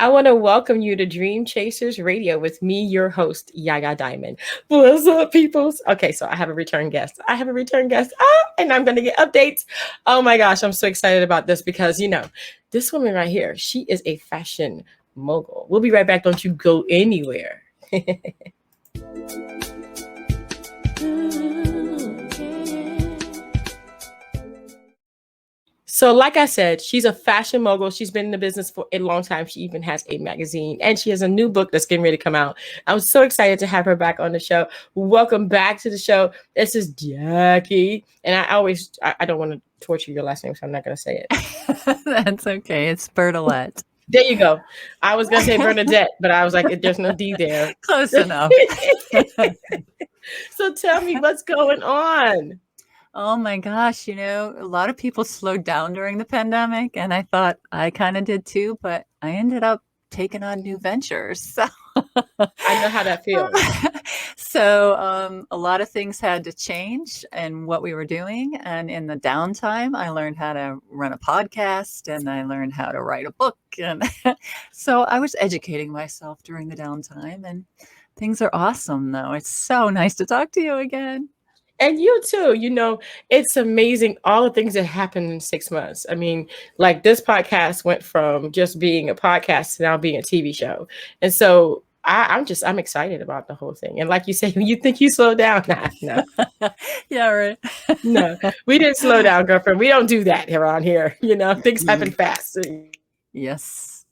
I want to welcome you to Dream Chasers Radio with me, your host, Yaya Diamond. What's up, peoples? Okay, so I have a return guest. And I'm going to get updates. Oh my gosh, I'm so excited about this because, this woman right here, she is a fashion mogul. We'll be right back. Don't you go anywhere. So, like I said, she's a fashion mogul. She's been in the business for a long time. She even has a magazine and she has a new book that's getting ready to come out. I'm so excited to have her back on the show. Welcome back to the show. This is Jackie. And I don't want to torture your last name, so I'm not going to say it. That's okay. It's Bertolette. There you go. I was going to say Bernadette, but I was like, there's no D there. Close enough. So tell me what's going on. Oh my gosh, a lot of people slowed down during the pandemic, and I thought I kind of did too, but I ended up taking on new ventures. So I know how that feels. So a lot of things had to change in what we were doing. And in the downtime, I learned how to run a podcast and I learned how to write a book. And so I was educating myself during the downtime, and things are awesome, though. It's so nice to talk to you again. And you too, it's amazing all the things that happened in 6 months. I mean, like this podcast went from just being a podcast to now being a TV show. And so I'm excited about the whole thing. And like you say, when you think you slow down, no. Yeah, right. No, we didn't slow down, girlfriend. We don't do that around here. Things happen fast. Yes.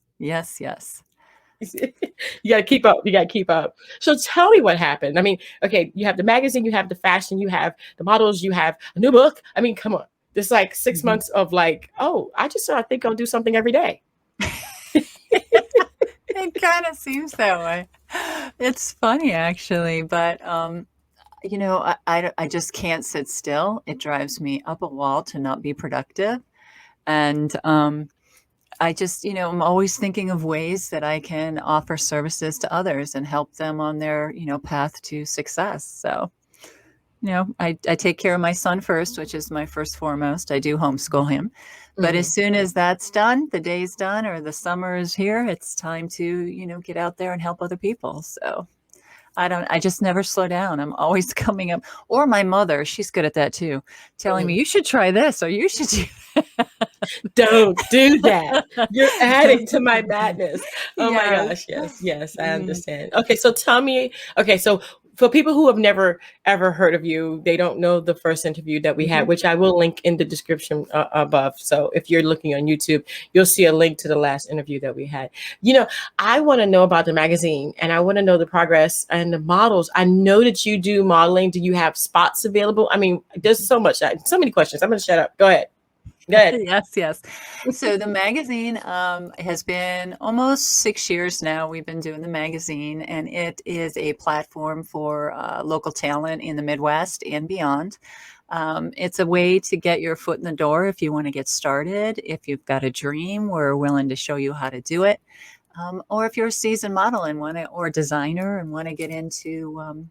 You got to keep up. So tell me what happened. I mean, okay, you have the magazine, you have the fashion, you have the models, you have a new book. I mean, come on. There's like 6 months of like, oh, I think I'll do something every day. It kind of seems that way. It's funny, actually, but I just can't sit still. It drives me up a wall to not be productive. And I just, I'm always thinking of ways that I can offer services to others and help them on their, path to success. So, I take care of my son first, which is my first foremost. I do homeschool him. But as soon as that's done, the day's done or the summer is here, it's time to, get out there and help other people. So I just never slow down. I'm always coming up. Or my mother, she's good at that too, telling me, you should try this or you should do that. Don't do that. You're adding to my madness. Oh my gosh. Yes, I understand. Okay, so tell me, so for people who have never ever heard of you, they don't know the first interview that we had, which I will link in the description above. So if you're looking on YouTube, you'll see a link to the last interview that we had. I want to know about the magazine and I want to know the progress and the models. I know that you do modeling. Do you have spots available? I mean, there's so many questions. I'm going to shut up. Go ahead. Yes. So the magazine has been almost 6 years now. We've been doing the magazine, and it is a platform for local talent in the Midwest and beyond. It's a way to get your foot in the door if you want to get started. If you've got a dream, we're willing to show you how to do it. Or if you're a seasoned model and or designer and want to get into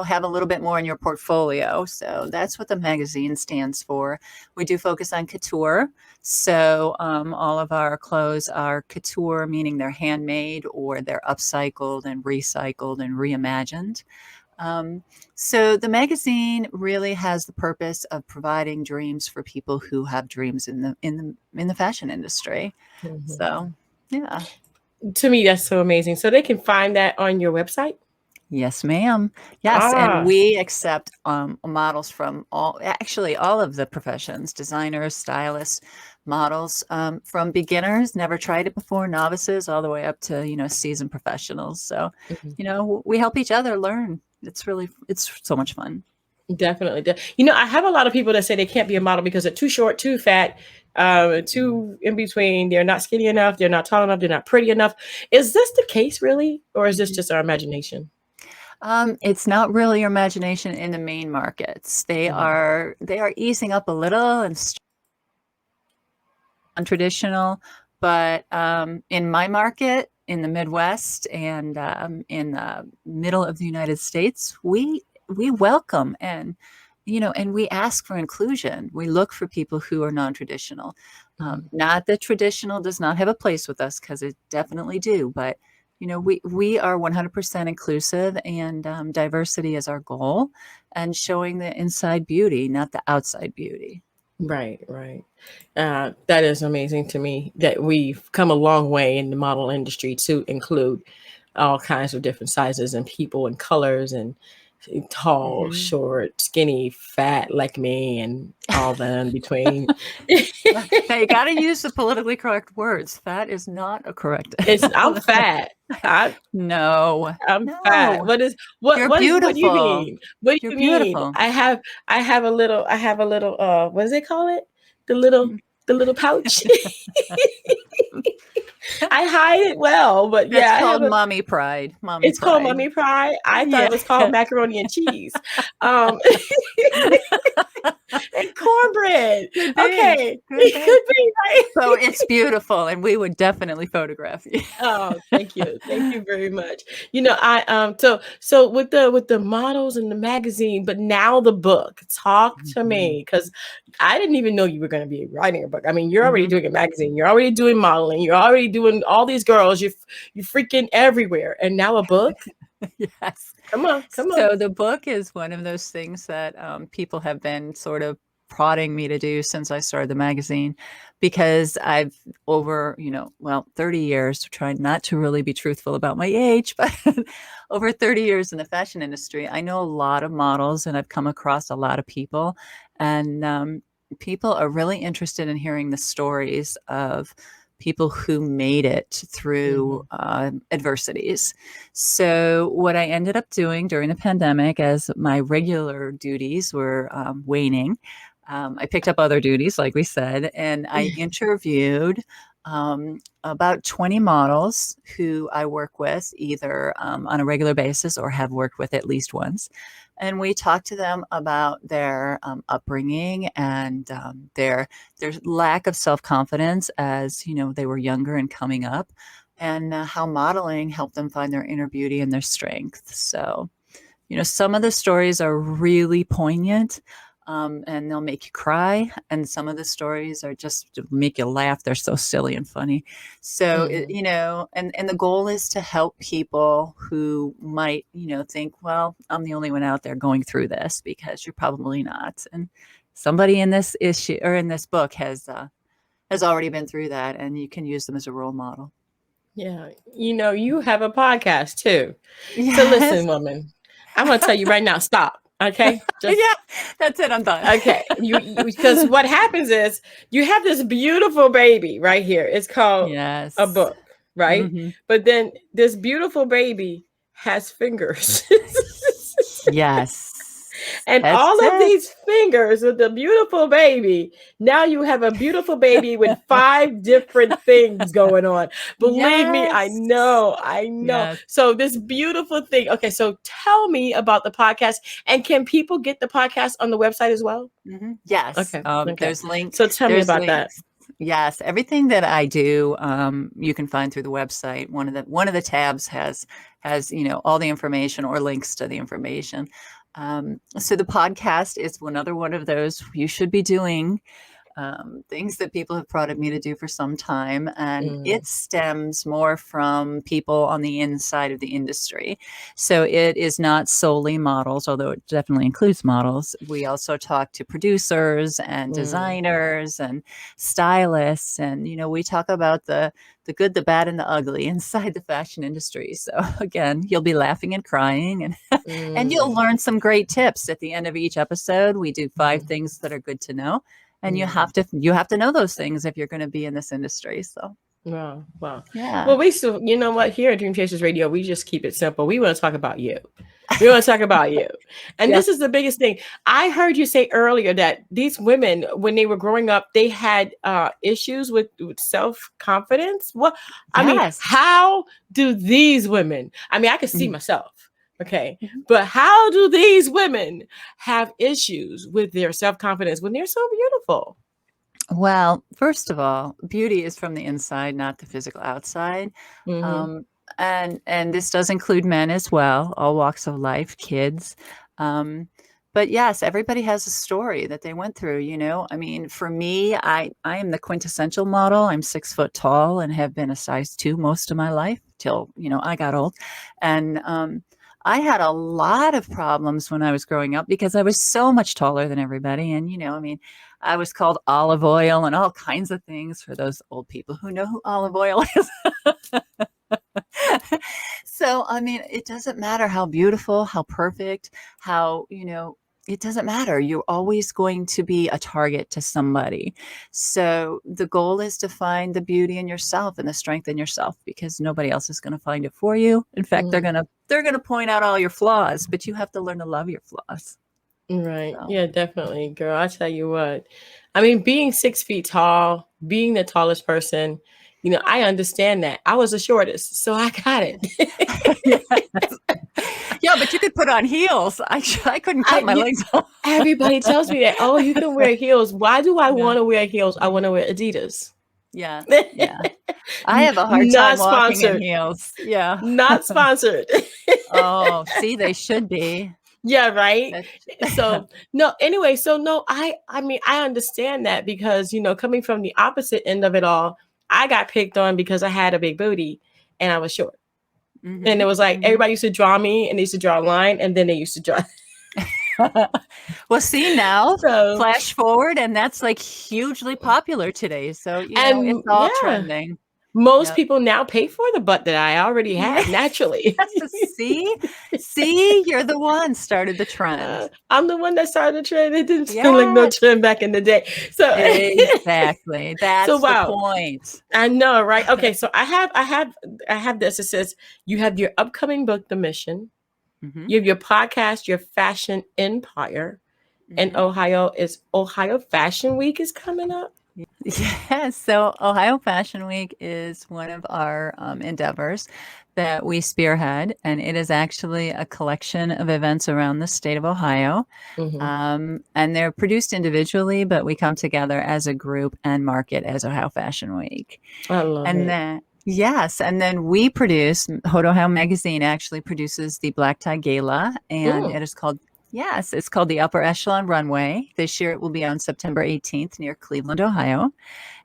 have a little bit more in your portfolio. So that's what the magazine stands for. We do focus on couture. So all of our clothes are couture, meaning they're handmade or they're upcycled and recycled and reimagined. So the magazine really has the purpose of providing dreams for people who have dreams in the fashion industry. So, yeah. To me, that's so amazing. So they can find that on your website? Yes, ma'am. Yes, and we accept models from all of the professions, designers, stylists, models, from beginners, never tried it before, novices, all the way up to, seasoned professionals. So, we help each other learn. It's so much fun. Definitely. I have a lot of people that say they can't be a model because they're too short, too fat, too in between. They're not skinny enough. They're not tall enough. They're not pretty enough. Is this the case really? Or is this just our imagination? It's not really your imagination in the main markets. They are easing up a little and untraditional, but in my market, in the Midwest and in the middle of the United States, we welcome and and we ask for inclusion. We look for people who are non-traditional. Mhm. Not that traditional does not have a place with us, because it definitely do, but we are 100% inclusive, and diversity is our goal, and showing the inside beauty, not the outside beauty. Right, right. That is amazing to me that we've come a long way in the model industry to include all kinds of different sizes and people and colors and tall, Hmm. short, skinny, fat like me, and all that in between. Now you got to use the politically correct words. Fat is not a correct. I'm fat. I, No, I'm fat. no. What is You're what do you beautiful. mean? What do You're you mean? beautiful. I have a little what does it call it? The little pouch. I hide it well, but That's yeah, I have called a mommy pride. Mommy it's called pride. mommy pie. I thought Yeah. it was called macaroni and cheese. Um and cornbread. Could be. Okay. Could It be. could be So right. it's beautiful, and we would definitely photograph you. Oh, thank you. Thank you very much. I so with the models and the magazine, but now the book. Talk to Mhm. me because I didn't even know you were going to be writing a book. I mean, you're already Mhm. doing a magazine. You're already doing modeling. You're already doing all these girls. You freaking everywhere. And now a book? Yes. Come on, come on. So the book is one of those things that people have been sort of prodding me to do since I started the magazine, because I've over, 30 years, trying not to really be truthful about my age, but over 30 years in the fashion industry, I know a lot of models and I've come across a lot of people. And people are really interested in hearing the stories of people who made it through Mhm, adversities. So, what I ended up doing during the pandemic, as my regular duties were waning, I picked up other duties, like we said, and I interviewed about 20 models who I work with either on a regular basis or have worked with at least once. And we talked to them about their upbringing and their lack of self confidence as they were younger and coming up, and how modeling helped them find their inner beauty and their strength. So, some of the stories are really poignant, and they'll make you cry. And some of the stories are just to make you laugh. They're so silly and funny. So, mhm, and the goal is to help people who might, think, well, I'm the only one out there going through this, because you're probably not. And somebody in this issue or in this book has already been through that, and you can use them as a role model. yeah. You have a podcast too. So Yes. listen, woman, I'm gonna tell you right now, stop. Okay? Just Yeah, that's it. I'm done. okay. You because what happens is you have this beautiful baby right here. It's called a Yes. book, right? Mhm. But then this beautiful baby has fingers. Yes. And That's all of it. these fingers with the beautiful baby, now you have a beautiful baby with five different things going on. Believe me, I Yes. know, I know. Yes. So, this beautiful thing. Okay, so tell me about the podcast. And can people get the podcast on the website as well? Mhm. Yes. Okay, okay. There's link So, tell me there's about that. links. Yes, everything that I do, you can find through the website. One of the tabs has all the information or links to the information. So the podcast is another one of those you should be doing, things that people have prodded me to do for some time. And Mm, it stems more from people on the inside of the industry. So it is not solely models, although it definitely includes models. We also talk to producers and mm, designers and stylists. And, we talk about the good, the bad, and the ugly inside the fashion industry. So again, you'll be laughing and crying, and you'll mm, learn some great tips at the end of each episode. We do 5 mm, things that are good to know, and you mm. have to know those things if you're going to be in this industry. So, Wow, wow. yeah. Well, we still, you know what? Here at Dream Chasers Radio, we just keep it simple. We want to talk about you. We want to talk about you. And Yes. this is the biggest thing. I heard you say earlier that these women, when they were growing up, they had issues with self-confidence. What I mean, Yes. how do these women, I mean, I can see Mhm. myself, okay, Mhm. but how do these women have issues with their self-confidence when they're so beautiful? Well, first of all, beauty is from the inside, not the physical outside. Mm-hmm. Um, and this does include men as well, all walks of life, kids. Um, but yes, everybody has a story that they went through, you know. I mean, for me, I am the quintessential model. I'm 6 foot tall and have been a size 2 most of my life till, you know, I got old. And I had a lot of problems when I was growing up because I was so much taller than everybody. And, you know, I mean, I was called olive oil and all kinds of things for those old people who know who olive oil is. So, I mean, it doesn't matter how beautiful, how perfect, how, you know, it doesn't matter. You're always going to be a target to somebody. So the goal is to find the beauty in yourself and the strength in yourself because nobody else is going to find it for you. In fact, Mhm. they're going to point out all your flaws, but you have to learn to love your flaws. Right. So Yeah, definitely, girl. I tell you what. I mean, being 6 feet tall, being the tallest person, I understand that. I was the shortest, so I got it. yeah. Yeah, but you could put on heels. I couldn't cut my Yeah, legs off. everybody tells me that. Oh, you can wear heels. Why do I Yeah. want to wear heels? I want to wear Adidas. Yeah. Yeah. I have a hard time Not walking in sponsored. heels. Yeah. Not sponsored. Oh, see, they should be. Yeah, right. That So no, anyway, so no, I mean I understand that because coming from the opposite end of it all, I got picked on because I had a big booty and I was short. And it Mhm, was like mhm. everybody used to draw me and they used to draw a line and then they used to draw. Well, see now, So flash forward, and that's, like, hugely popular today, so, you know, it's and all yeah, trending. most Yep. people now pay for the butt that I already Yeah. have naturally. See? See? You're the one started the trend. I'm the one that started the trend. It didn't seem like no Yes. trend back in the day. So Exactly. so That's the wow. point. I know, right? Okay, so I have this. It says you have your upcoming book, The Mission. Mhm, You have your podcast, your fashion empire. And mhm. Ohio Fashion Week is coming up. Yes. So Ohio Fashion Week is one of our endeavors that we spearhead, and it is actually a collection of events around the state of Ohio. Hmm. And they're produced individually, but we come together as a group and market as Ohio Fashion Week. I love And it. then, yes, and then we produce, Haute Ohio Magazine actually produces the Black Tie Gala, and Mm, it is called, yes, it's called the Upper Echelon Runway. This year it will be on September 18th near Cleveland, Ohio.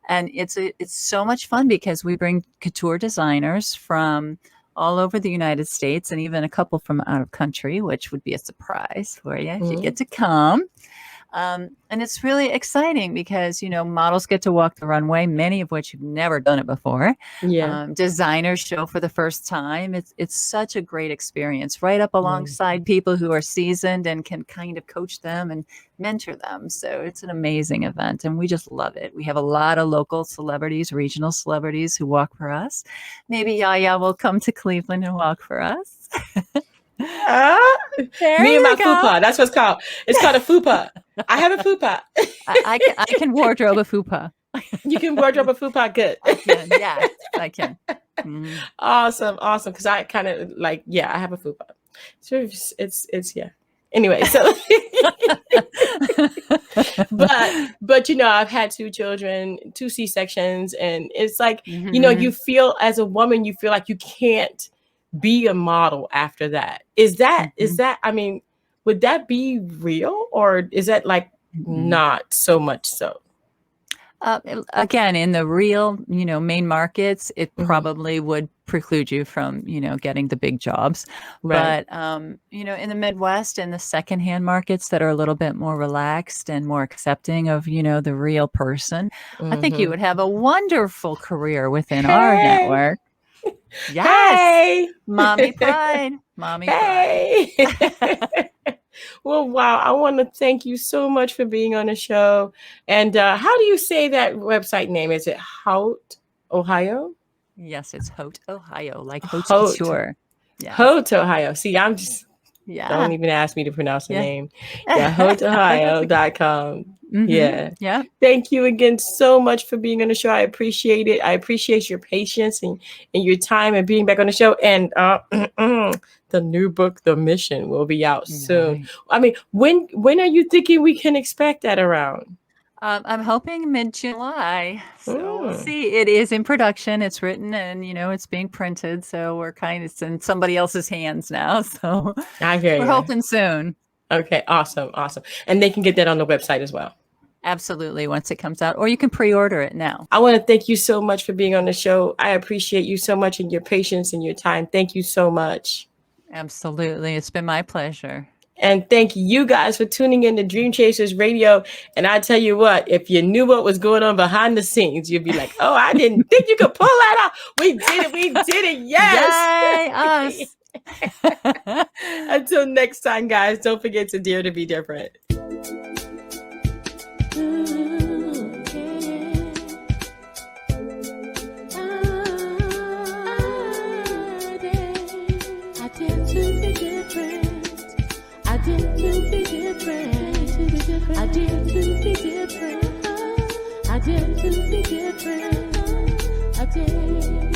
And it's so much fun because we bring couture designers from all over the United States and even a couple from out of country, which would be a surprise for you if you mm, get to come. And it's really exciting because, you know, models get to walk the runway, many of which have never done it before. yeah. Designers show for the first time. It's such a great experience, right up Mm. alongside people who are seasoned and can kind of coach them and mentor them. So it's an amazing event, and we just love it. We have a lot of local celebrities, regional celebrities who walk for us. Maybe Yaya will come to Cleveland and walk for us. Ah, There me and you my go. fupa. That's what it's called. It's called a fupa. I have a fupa. I can wardrobe a fupa. You can wardrobe a fupa good. I can. Yes, I can. Mhm. Awesome, awesome. Because I kind of like, yeah, I have a fupa. So it's yeah. Anyway, so but I've had two children, two C-sections, and it's like, you Mhm. feel as a woman, you feel like you can't be a model after that. Is Mhm. that I mean, would that be real or is that like Mhm. not so much so? Again, in the real, you know, main markets, it Hmm. probably would preclude you from, you know, getting the big jobs. Right. But, you know, in the Midwest and the secondhand markets that are a little bit more relaxed and more accepting of, you know, the real person, I think you Hmm. would have a wonderful career within our Hey, network. Yes. hey. Mommy pride. Mommy pride. Hey. Well, wow. I want to thank you so much for being on the show. And how do you say that website name? Is it Haute, Ohio? Yes, it's Haute, Ohio, like haute Haute, couture. Yes. Haute, Ohio. See, I'm just, don't Yeah. even ask me to pronounce the Yeah. name. Yeah, That's okay. hoteohio.com. Mhm. Yeah. Yep. Thank you again so much for being on the show. I appreciate it. I appreciate your patience and your time and being back on the show. And the new book, The Mission, will be out soon. Right. I mean, when are you thinking we can expect that around? I'm hoping mid-July, so we'll Mm, see. It is in production, it's written and, you know, it's being printed, so we're kind of it's in somebody else's hands now, so I hear we're you. hoping soon. Okay, awesome, awesome. And they can get that on the website as well. Absolutely, once it comes out, or you can pre-order it now. I want to thank you so much for being on the show. I appreciate you so much and your patience and your time. Thank you so much. Absolutely. It's been my pleasure. And thank you guys for tuning in to Dream Chasers Radio. And I tell you what, if you knew what was going on behind the scenes, you'd be like, oh, I didn't think you could pull that off. We did it. We did it. Yes. Yay, us. Until next time, guys, don't forget to dare to be different. I dare to be different. I dare to be different. I dare to be different. I dare.